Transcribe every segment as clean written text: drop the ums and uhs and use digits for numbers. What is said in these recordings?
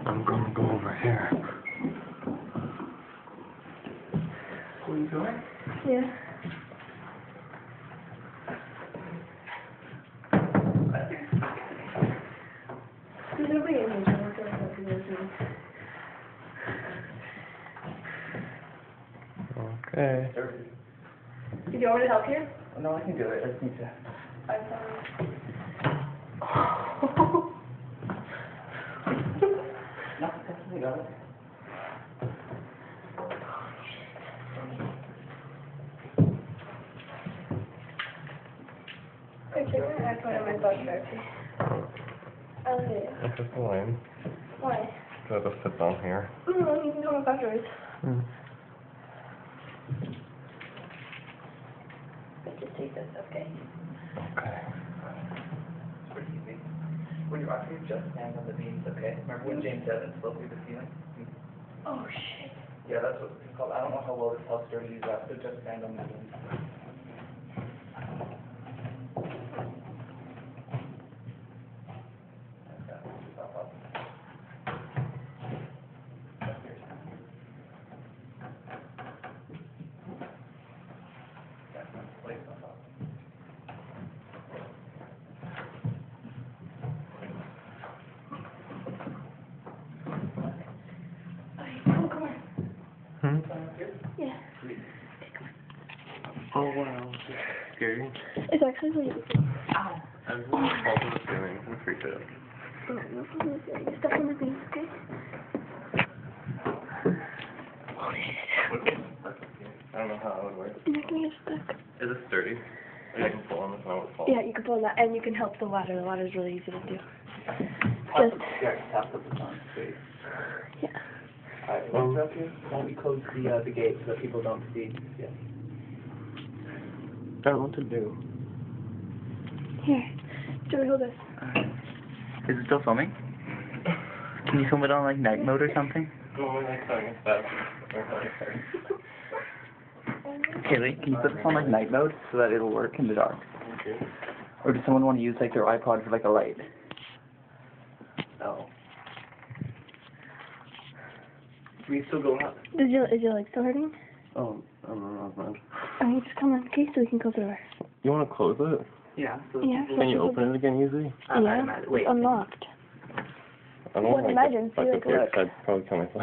I'm gonna go over here. Where are you going? Yeah. There's nobody in here, so I'm going to go to Okay. Did you want me to help you? No, I can do it. I just need to. I'm sorry. No, definitely got it. Okay, that's one of my butt therapy. Oh, yeah. This is lame. Why? So I'll just sit down here. No, you can come up afterwards. Just take this, okay? Okay. It's pretty easy. When you're watching, just stand on the beams, okay? Remember when James said it slowly the ceiling? Oh, shit. Yeah, that's what it's called. I don't know how well this helps sturdy you got, so just stand on the beams. Hmm? Yeah. Oh wow, this is scary. It's actually really Ow! I was really fall to the ceiling. I'm freaked out. Oh, no problem. Step on the beam, okay? I don't know how it would work. You're not gonna get stuck. Is it sturdy? Like I can pull on this and I won't fall. Yeah, you can pull on that, and you can help the ladder. The ladder's really easy to do. Yeah, tap the button, please. Yeah. Alright, what's up here? Why don't we close the gate so that people don't see? Yeah. I don't know what to do. Here. Joey, hold this. Is it still filming? Can you film it on like night mode or something? No, my next time is fast. Kaylee, can you put this on like night mode so that it'll work in the dark? Okay. Or does someone want to use like their iPod for like a light? No. Can we still go up? Is your leg still hurting? Oh, I don't know, man. Oh, you just come on, okay, so we can close the door. You want to close it? Yeah. So Yeah. Can you open it again easily? Yeah. Wait. It's unlocked. I don't Well, like imagine, if I see, could like, break, look. I'd probably kill myself.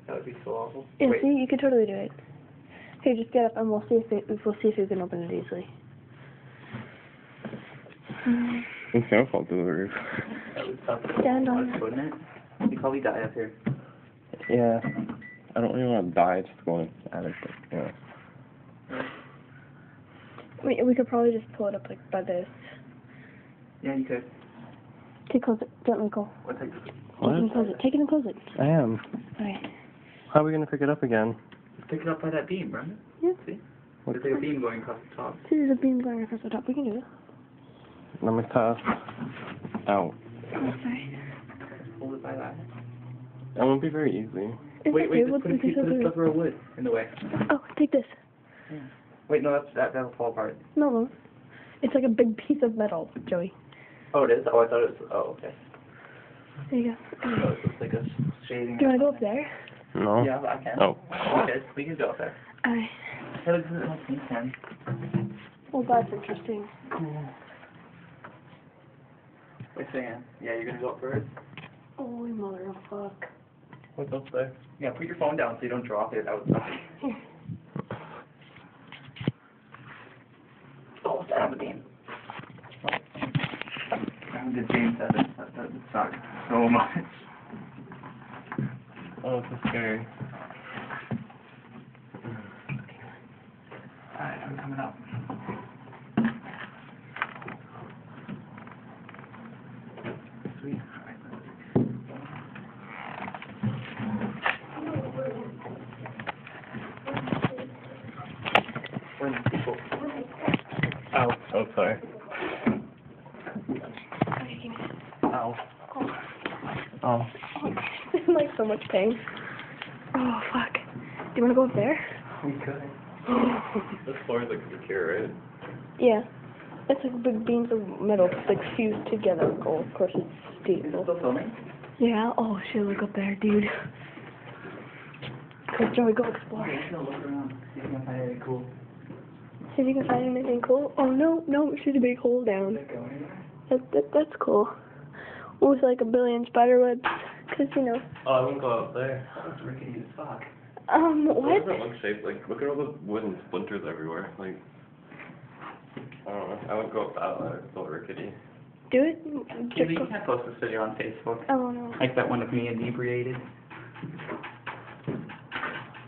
That would be so awful. Yeah, Wait. see, you could totally do it. Here, just get up, and we'll see if you can open it easily. It's gonna fall through the roof. That was tough. Stand on it. Wouldn't it? You probably die up here. Yeah. I don't really want to die just going at it, but, you know. We could probably just pull it up like by this. Yeah, you could. Okay, close it. Gently, Cole. What's like? Take it and close it. Take it and close it. I am. Alright. How are we gonna pick it up again? Pick it up by that beam, right? Yeah. See? There's like a beam going across the top. See, there's a beam going across the top. We can do it. Let me pass. Ow. Oh, sorry. Hold it by that. That won't be very easy. It's Wait, okay. just put a cover of wood in the way. Oh, take this. Yeah. Wait, no, that'll fall apart. No. It's like a big piece of metal, Joey. Oh, it is? Oh, I thought it was, oh, okay. There you go. Oh, it's just like a shading. Do you want to go up there? No? Yeah, I can. Oh. We can go up there. Alright. Hey, look, this is like me, man. Well, that's interesting. Wait a second. Yeah, you're gonna go up first? Oh, mother of fuck. What's up there? Yeah, put your phone down so you don't drop it outside. Here. Oh, stand on the beam. The James said it. That sucks so much. Oh, this is scary. Alright, I'm coming up. Sweet. Where are the people? Ow. Oh, sorry. Ow. Oh. I'm like so much pain. Oh, fuck. Do you want to go up there? We could. This floor is like secure, right? Yeah. It's like big beams of metal like fused together. Oh, of course it's Is it steel. still filming? Yeah, oh shit, look up there, dude. Go, Joey, go explore. Okay, just gonna look around, see if I can find anything cool. See if you can find anything cool. Oh no, no, it's just a big hole down. Does it go anywhere? That's cool. With like a billion spider webs. Cause you know. Oh, I wouldn't go out there. That looks rickety as fuck. What? Doesn't it look shaped? Like, look at all the wooden splinters everywhere. Like, I don't know. I wouldn't go up that ladder. It's all rickety. Do it? Kaylee, you can't post this video on Facebook. Oh no. Like that one of me inebriated.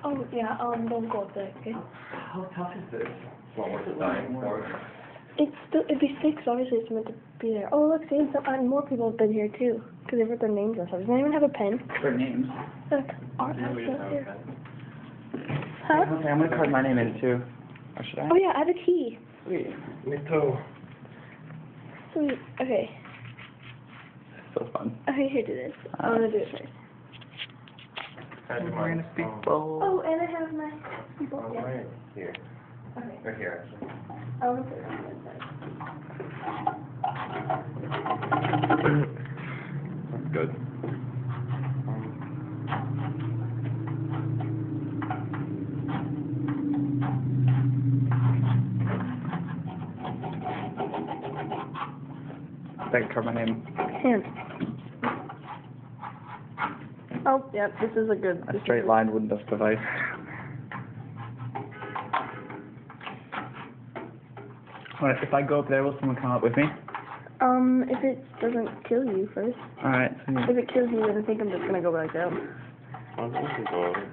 Oh yeah, don't go up there, okay? How tough is this? It's not worth dying for. It'd be fixed, obviously it's meant to be there. Oh look, see, more people have been here too. Cause they wrote their names and stuff. Does anyone have a pen? Their names. Look, our Yeah, we just have a here. pen. Huh? Okay, I'm gonna card my name in too. Or should I? Oh yeah, I have a key. Sweet. Me too. Sweet. Okay. So fun. Okay, here, do this. I'm gonna do it first. Can I do We're mine? gonna speak bowl. Oh, and I have my book. Oh, Yeah. right here. Okay. Right here, actually. I'll put it on this side. That's good. I can card my name. Hand. Oh, yeah, this is a good. A straight line Windows device. Alright, if I go up there, will someone come up with me? If it doesn't kill you first. Alright, so If it kills you, then I think I'm just gonna go back down. Oh, this is all right.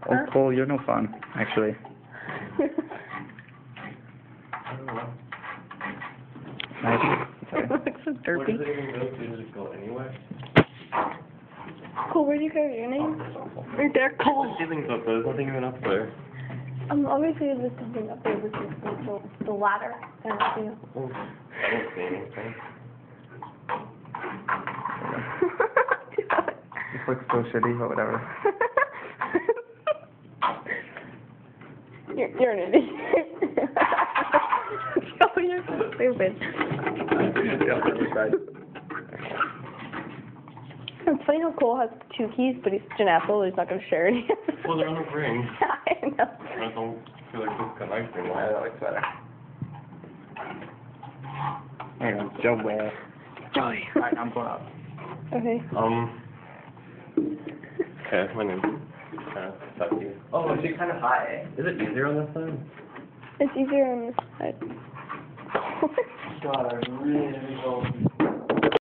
oh, Cole, you're no fun, actually. I don't know. Nice. Sorry. It looks so Where derpy. does it even go to? Does it go anywhere? Cool, where do you carry your name? Right there, The Cole. ceiling's up there. There's nothing even up there. Obviously there's something up there with the ladder. And, you know. Oh, I don't see anything. This looks so shitty, but whatever. You're an idiot. Oh, you're so stupid. It's funny how Cole has 2 keys, but he's such an asshole that he's not going to share any. Well, they're on the ring. I know. I don't feel like this got nice anymore. Yeah, that looks better. There you go, Joe Ware. Joey. Alright, I'm going up. Okay. Okay, my name. That's you. Oh, it's kind of high. Is it easier on this side? It's easier on this side. God, I really hope